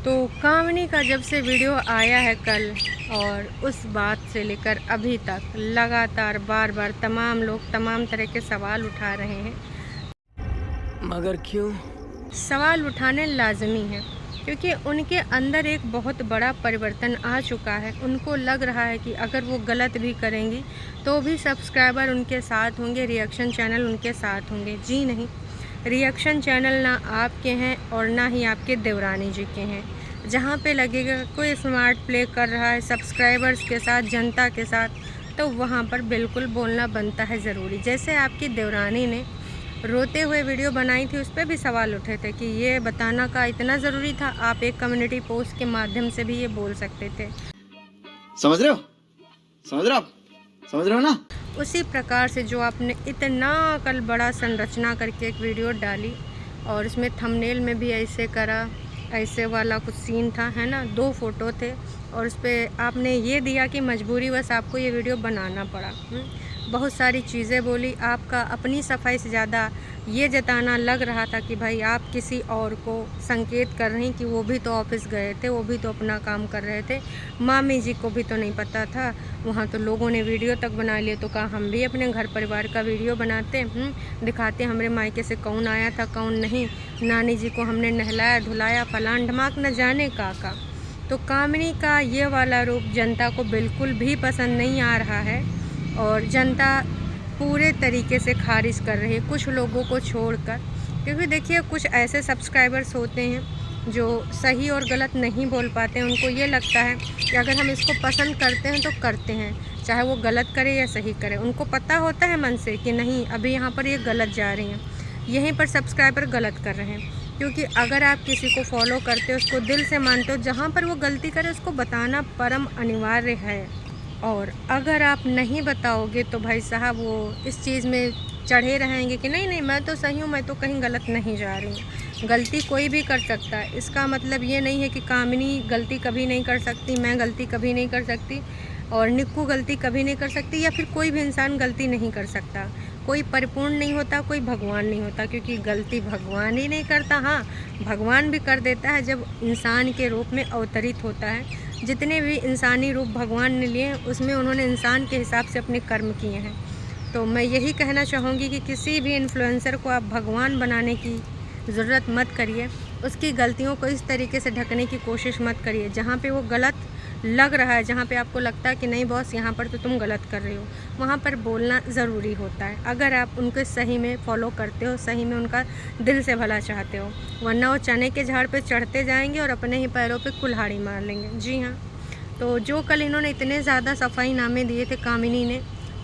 तो कामिनी का जब से वीडियो आया है कल, और उस बात से लेकर अभी तक लगातार बार बार तमाम लोग तमाम तरह के सवाल उठा रहे हैं। मगर क्यों? सवाल उठाने लाजमी है क्योंकि उनके अंदर एक बहुत बड़ा परिवर्तन आ चुका है। उनको लग रहा है कि अगर वो गलत भी करेंगी तो भी सब्सक्राइबर उनके साथ होंगे, रिएक्शन चैनल उनके साथ होंगे। जी नहीं, रिएक्शन चैनल ना आपके हैं और ना ही आपके देवरानी जी के हैं। जहाँ पे लगेगा कोई स्मार्ट प्ले कर रहा है सब्सक्राइबर्स के साथ, जनता के साथ, तो वहाँ पर बिल्कुल बोलना बनता है ज़रूरी। जैसे आपकी देवरानी ने रोते हुए वीडियो बनाई थी, उस पर भी सवाल उठे थे कि ये बताना का इतना ज़रूरी था, आप एक कम्युनिटी पोस्ट के माध्यम से भी ये बोल सकते थे। समझ रहे हो? समझ रहे हो आप? समझ रहे हो ना? उसी प्रकार से जो आपने इतना कल बड़ा संरचना करके एक वीडियो डाली और इसमें थंबनेल में भी ऐसे करा, ऐसे वाला कुछ सीन था, है ना, 2 फोटो थे और उस पर आपने ये दिया कि मजबूरीवश आपको ये वीडियो बनाना पड़ा। बहुत सारी चीज़ें बोली। आपका अपनी सफाई से ज़्यादा ये जताना लग रहा था कि भाई आप किसी और को संकेत कर रही कि वो भी तो ऑफिस गए थे, वो भी तो अपना काम कर रहे थे, मामी जी को भी तो नहीं पता था, वहाँ तो लोगों ने वीडियो तक बना लिए, तो कहा हम भी अपने घर परिवार का वीडियो बनाते, दिखाते हमारे मायके से कौन आया था कौन नहीं, नानी जी को हमने नहलाया धुलाया, फलान ढमाक न जाने का। तो कामिनी का ये वाला रूप जनता को बिल्कुल भी पसंद नहीं आ रहा है और जनता पूरे तरीके से खारिज कर रही है, कुछ लोगों को छोड़कर। क्योंकि देखिए, कुछ ऐसे सब्सक्राइबर्स होते हैं जो सही और गलत नहीं बोल पाते हैं। उनको ये लगता है कि अगर हम इसको पसंद करते हैं तो करते हैं, चाहे वो गलत करे या सही करे। उनको पता होता है मन से कि नहीं, अभी यहाँ पर ये गलत जा रही हैं, यहीं पर सब्सक्राइबर गलत कर रहे हैं। क्योंकि अगर आप किसी को फॉलो करते हो, उसको दिल से मानते हो, जहाँ पर वो गलती करे उसको बताना परम अनिवार्य है। और अगर आप नहीं बताओगे तो भाई साहब वो इस चीज़ में चढ़े रहेंगे कि नहीं नहीं, मैं तो सही हूँ, मैं तो कहीं गलत नहीं जा रही हूँ। गलती कोई भी कर सकता है, इसका मतलब ये नहीं है कि कामिनी गलती कभी नहीं कर सकती, मैं गलती कभी नहीं कर सकती और निक्कू गलती कभी नहीं कर सकती, या फिर कोई भी इंसान गलती नहीं कर सकता। कोई परिपूर्ण नहीं होता, कोई भगवान नहीं होता, क्योंकि गलती भगवान ही नहीं करता। हाँ, भगवान भी कर देता है जब इंसान के रूप में अवतरित होता है। जितने भी इंसानी रूप भगवान ने लिए उसमें उन्होंने इंसान के हिसाब से अपने कर्म किए हैं। तो मैं यही कहना चाहूँगी कि किसी भी इन्फ्लुएंसर को आप भगवान बनाने की ज़रूरत मत करिए, उसकी गलतियों को इस तरीके से ढकने की कोशिश मत करिए। जहाँ पे वो गलत लग रहा है, जहाँ पे आपको लगता है कि नहीं बॉस यहाँ पर तो तुम गलत कर रहे हो, वहाँ पर बोलना ज़रूरी होता है, अगर आप उनको सही में फॉलो करते हो, सही में उनका दिल से भला चाहते हो। वरना वो चने के झाड़ पे चढ़ते जाएंगे और अपने ही पैरों पे कुल्हाड़ी मार लेंगे। जी हाँ, तो जो कल इन्होंने इतने ज़्यादा सफाईनामे दिए थे कामिनी ने,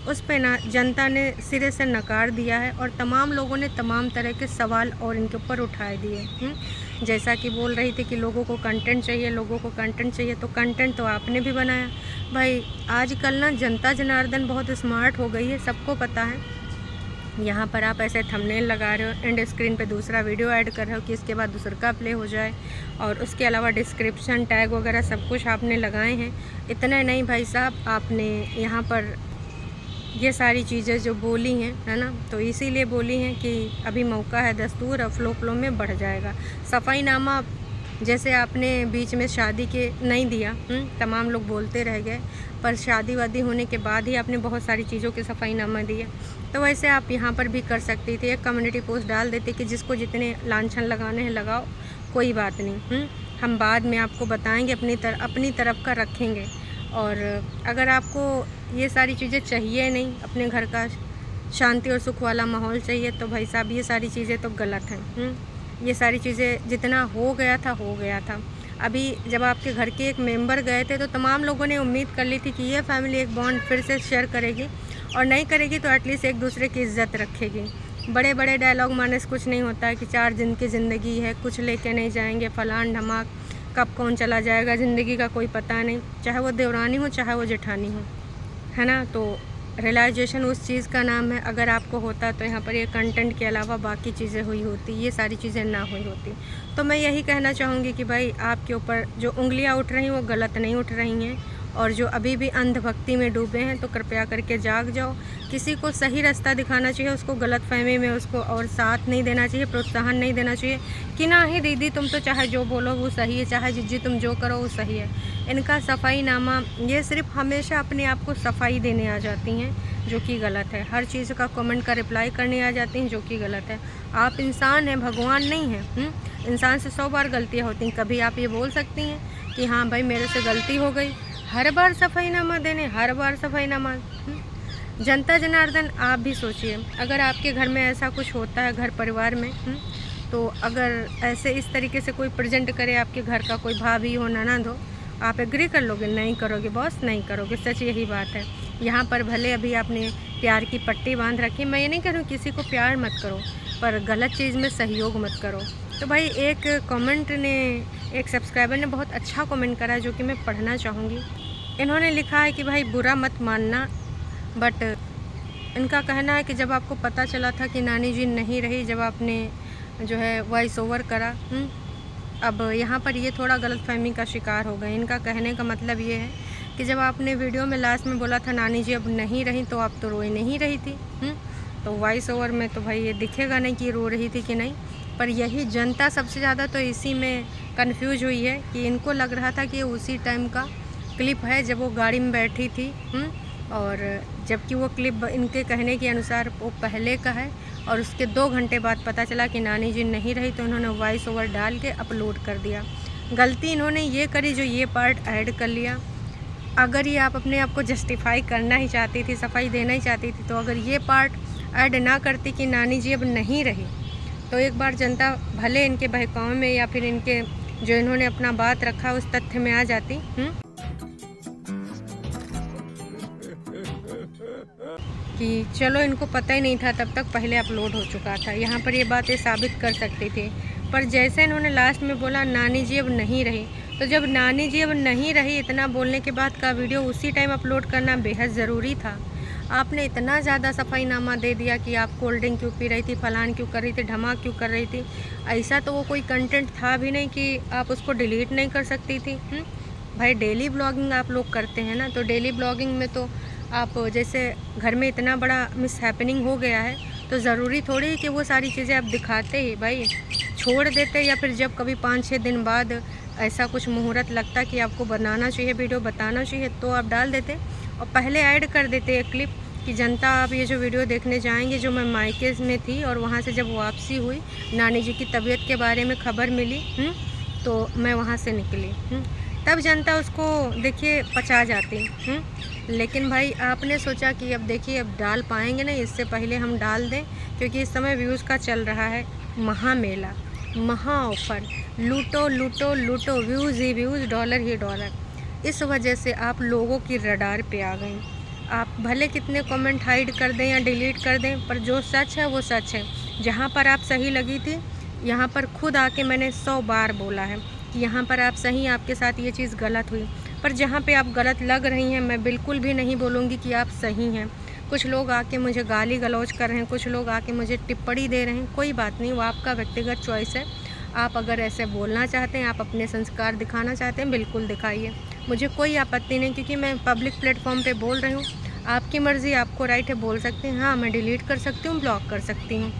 उस पे ना जनता ने सिरे से नकार दिया है और तमाम लोगों ने तमाम तरह के सवाल और इनके ऊपर उठाए दिए। जैसा कि बोल रही थी कि लोगों को कंटेंट चाहिए, लोगों को कंटेंट चाहिए, तो कंटेंट तो आपने भी बनाया भाई। आजकल ना जनता जनार्दन बहुत स्मार्ट हो गई है, सबको पता है। यहाँ पर आप ऐसे थंबनेल लगा रहे हो, एंड स्क्रीन पे दूसरा वीडियो ऐड कर रहे हो कि इसके बाद दूसरा का प्ले हो जाए, और उसके अलावा डिस्क्रिप्शन टैग वगैरह सब कुछ आपने लगाए हैं। इतना नहीं भाई साहब, आपने यहाँ पर ये सारी चीज़ें जो बोली हैं, है ना, तो इसीलिए बोली हैं कि अभी मौका है दस्तूर, और फ्लो फ्लो में बढ़ जाएगा। सफाईनामा जैसे आपने बीच में शादी के नहीं दिया, तमाम लोग बोलते रह गए, पर शादी वादी होने के बाद ही आपने बहुत सारी चीज़ों के सफाईनामा दिए, तो वैसे आप यहाँ पर भी कर सकती थी। एक कम्युनिटी पोस्ट डाल देती कि जिसको जितने लांछन लगाने हैं लगाओ, कोई बात नहीं, हम बाद में आपको बताएंगे, अपनी तरफ का रखेंगे। और अगर आपको ये सारी चीज़ें चाहिए नहीं, अपने घर का शांति और सुख वाला माहौल चाहिए, तो भाई साहब ये सारी चीज़ें तो गलत हैं। ये सारी चीज़ें जितना हो गया था हो गया था। अभी जब आपके घर के एक मेंबर गए थे तो तमाम लोगों ने उम्मीद कर ली थी कि ये फैमिली एक बॉन्ड फिर से शेयर करेगी, और नहीं करेगी तो एटलीस्ट एक दूसरे की इज्जत रखेगी। बड़े बड़े डायलॉग मारने से कुछ नहीं होता है कि 4 दिन की ज़िंदगी है, कुछ लेके नहीं जाएंगे, फलान ढमाक, कब कौन चला जाएगा, ज़िंदगी का कोई पता नहीं, चाहे वो देवरानी हो चाहे वो जेठानी हो, है ना। तो रियलाइजेशन उस चीज़ का नाम है। अगर आपको होता तो यहाँ पर ये कंटेंट के अलावा बाकी चीज़ें हुई होती, ये सारी चीज़ें ना हुई होती। तो मैं यही कहना चाहूँगी कि भाई आपके ऊपर जो उंगलियाँ उठ रही हैं वो गलत नहीं उठ रही हैं, और जो अभी भी अंधभक्ति में डूबे हैं तो कृपया करके जाग जाओ। किसी को सही रास्ता दिखाना चाहिए, उसको गलतफहमी में उसको और साथ नहीं देना चाहिए, प्रोत्साहन नहीं देना चाहिए कि ना ही दीदी तुम तो चाहे जो बोलो वो सही है, चाहे जिज्जी तुम जो करो वो सही है। इनका सफाईनामा ये सिर्फ हमेशा अपने आप को सफाई देने आ जाती हैं, जो कि गलत है। हर चीज़ का कमेंट का रिप्लाई करने आ जाती हैं, जो कि गलत है। आप इंसान हैं, भगवान नहीं हैं। इंसान से 100 बार गलतियाँ होती हैं। कभी आप ये बोल सकती हैं कि हाँ भाई मेरे से गलती हो गई। हर बार सफाईनामा देने, हर बार सफाईनामा। जनता जनार्दन आप भी सोचिए, अगर आपके घर में ऐसा कुछ होता है, घर परिवार में, तो अगर ऐसे इस तरीके से कोई प्रेजेंट करे आपके घर का कोई भाभी हो, ननद हो, आप एग्री कर लोगे? नहीं करोगे बॉस, नहीं करोगे। सच यही बात है। यहाँ पर भले अभी आपने प्यार की पट्टी बांध रखी, मैं ये नहीं कह रही हूँ किसी को प्यार मत करो, पर गलत चीज़ में सहयोग मत करो। तो भाई एक कमेंट ने, एक सब्सक्राइबर ने बहुत अच्छा कमेंट करा जो कि मैं पढ़ना चाहूँगी। इन्होंने लिखा है कि भाई बुरा मत मानना, बट इनका कहना है कि जब आपको पता चला था कि नानी जी नहीं रही, जब आपने जो है वॉइस ओवर करा, अब यहाँ पर ये थोड़ा गलतफहमी का शिकार हो गए। इनका कहने का मतलब ये है कि जब आपने वीडियो में लास्ट में बोला था नानी जी अब नहीं रही, तो आप तो रोई नहीं रही थी। तो वॉइस ओवर में तो भाई ये दिखेगा नहीं कि रो रही थी कि नहीं। पर यही जनता सबसे ज़्यादा तो इसी में कंफ्यूज हुई है कि इनको लग रहा था कि उसी टाइम का क्लिप है जब वो गाड़ी में बैठी थी, और जबकि वो क्लिप इनके कहने के अनुसार वो पहले का है, और उसके 2 घंटे बाद पता चला कि नानी जी नहीं रही, तो इन्होंने वॉइस ओवर डाल के अपलोड कर दिया। गलती इन्होंने ये करी जो ये पार्ट ऐड कर लिया। अगर ये आप अपने आप को जस्टिफाई करना ही चाहती थी, सफाई देना ही चाहती थी, तो अगर ये पार्ट ऐड ना करती कि नानी जी अब नहीं रही, तो एक बार जनता भले इनके बहकावे में या फिर इनके जो इन्होंने अपना बात रखा उस तथ्य में आ जाती। कि चलो इनको पता ही नहीं था, तब तक पहले अपलोड हो चुका था। यहाँ पर ये बातें साबित कर सकती थी, पर जैसे इन्होंने लास्ट में बोला नानी जी अब नहीं रही, तो जब नानी जी अब नहीं रही इतना बोलने के बाद का वीडियो उसी टाइम अपलोड करना बेहद ज़रूरी था। आपने इतना ज़्यादा सफाईनामा दे दिया कि आप कोल्ड ड्रिंक क्यों पी रही थी, फलान क्यों कर रही थी, धमाक क्यों कर रही थी। ऐसा तो वो कोई कंटेंट था भी नहीं कि आप उसको डिलीट नहीं कर सकती थी। भाई डेली ब्लॉगिंग आप लोग करते हैं ना, तो डेली ब्लॉगिंग में तो आप जैसे घर में इतना बड़ा मिस हैपनिंग हो गया है, तो ज़रूरी थोड़ी है कि वो सारी चीज़ें आप दिखाते ही, भाई छोड़ देते, या फिर जब कभी 5-6 दिन बाद ऐसा कुछ मुहूर्त लगता कि आपको बनाना चाहिए वीडियो, बताना चाहिए, तो आप डाल देते और पहले ऐड कर देते एक क्लिप कि जनता आप ये जो वीडियो देखने जाएंगे, जो मैं मायके में थी और वहाँ से जब वापसी हुई, नानी जी की तबीयत के बारे में खबर मिली, तो मैं वहाँ से निकली, तब जनता उसको देखिए पचा जाती। लेकिन भाई आपने सोचा कि अब देखिए अब डाल पाएंगे नहीं, इससे पहले हम डाल दें, क्योंकि इस समय व्यूज़ का चल रहा है महामेला, महा ऑफर, लूटो लूटो लूटो, व्यूज़ ही व्यूज़, डॉलर ही डॉलर। इस वजह से आप लोगों की रडार पे आ गई। आप भले कितने कमेंट हाइड कर दें या डिलीट कर दें, पर जो सच है वो सच है। जहाँ पर आप सही लगी थी, यहाँ पर खुद आके मैंने 100 बार बोला है कि यहाँ पर आप सही, आपके साथ ये चीज़ गलत हुई। पर जहाँ पे आप गलत लग रही हैं, मैं बिल्कुल भी नहीं बोलूँगी कि आप सही हैं। कुछ लोग आके मुझे गाली गलौज कर रहे हैं, कुछ लोग आके मुझे टिप्पणी दे रहे हैं, कोई बात नहीं, वो आपका व्यक्तिगत चॉइस है। आप अगर ऐसे बोलना चाहते हैं, आप अपने संस्कार दिखाना चाहते हैं, बिल्कुल दिखाइए, मुझे कोई आपत्ति नहीं, क्योंकि मैं पब्लिक प्लेटफॉर्म पे बोल रही हूँ। आपकी मर्ज़ी, आपको राइट है, बोल सकते हैं। हाँ, मैं डिलीट कर सकती हूँ, ब्लॉक कर सकती हूँ,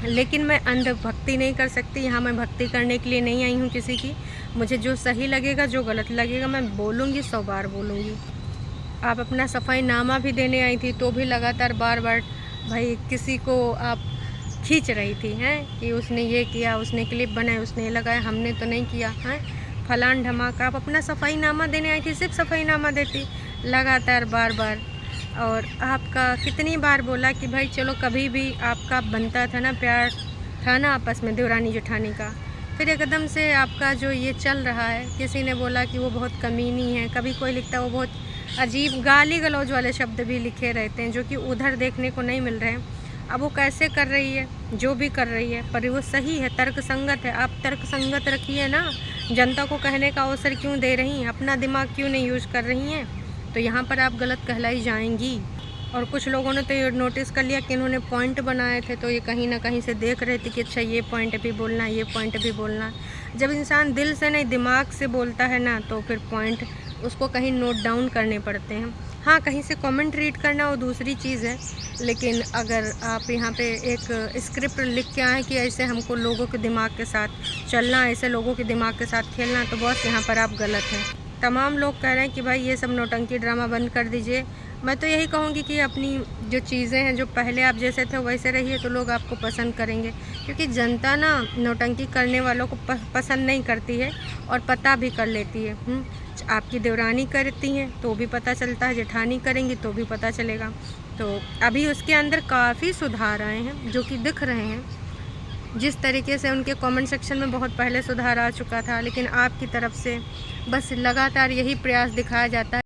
लेकिन मैं अंधभक्ति नहीं कर सकती। यहाँ मैं भक्ति करने के लिए नहीं आई हूँ किसी की। मुझे जो सही लगेगा, जो गलत लगेगा, मैं बोलूँगी, 100 बार बोलूँगी। आप अपना सफाईनामा भी देने आई थी, तो भी लगातार बार बार भाई किसी को आप खींच रही थी हैं कि उसने ये किया, उसने क्लिप बनाए, उसने लगाया, हमने तो नहीं किया हैं, फलान ढमाका। आप अपना सफाईनामा देने आई थी, सिर्फ सफाईनामा देती लगातार बार बार। और आपका कितनी बार बोला कि भाई चलो, कभी भी आपका बनता था ना, प्यार था ना आपस में देवरानी जेठानी का, फिर एकदम से आपका जो ये चल रहा है, किसी ने बोला कि वो बहुत कमीनी है, कभी कोई लिखता है वो बहुत अजीब, गाली गलौज वाले शब्द भी लिखे रहते हैं जो कि उधर देखने को नहीं मिल रहे हैं। अब वो कैसे कर रही है, जो भी कर रही है, पर वो सही है, तर्क संगत है। आप तर्क संगत रखिए ना, जनता को कहने का अवसर क्यों दे रही हैं, अपना दिमाग क्यों नहीं यूज़ कर रही हैं, तो यहाँ पर आप गलत कहलाई जाएंगी। और कुछ लोगों ने तो ये नोटिस कर लिया कि इन्होंने पॉइंट बनाए थे, तो ये कहीं ना कहीं से देख रहे थे कि अच्छा ये पॉइंट भी बोलना, ये पॉइंट भी बोलना। जब इंसान दिल से नहीं दिमाग से बोलता है ना, तो फिर पॉइंट उसको कहीं नोट डाउन करने पड़ते हैं। हाँ, कहीं से कमेंट रीड करना वो दूसरी चीज़ है, लेकिन अगर आप यहाँ पे एक स्क्रिप्ट लिख के आएँ कि ऐसे हमको लोगों के दिमाग के साथ चलना, ऐसे लोगों के दिमाग के साथ खेलना, तो बॉस यहाँ पर आप गलत हैं। तमाम लोग कह रहे हैं कि भाई ये सब नौटंकी ड्रामा बंद कर दीजिए। मैं तो यही कहूँगी कि अपनी जो चीज़ें हैं, जो पहले आप जैसे थे वैसे रहिए, तो लोग आपको पसंद करेंगे, क्योंकि जनता ना नौटंकी करने वालों को पसंद नहीं करती है और पता भी कर लेती है। आपकी देवरानी करती हैं तो भी पता चलता है, जेठानी करेंगी तो भी पता चलेगा। तो अभी उसके अंदर काफ़ी सुधार आए हैं जो कि दिख रहे हैं। जिस तरीके से उनके कमेंट सेक्शन में बहुत पहले सुधार आ चुका था, लेकिन आपकी तरफ से बस लगातार यही प्रयास दिखाया जाता है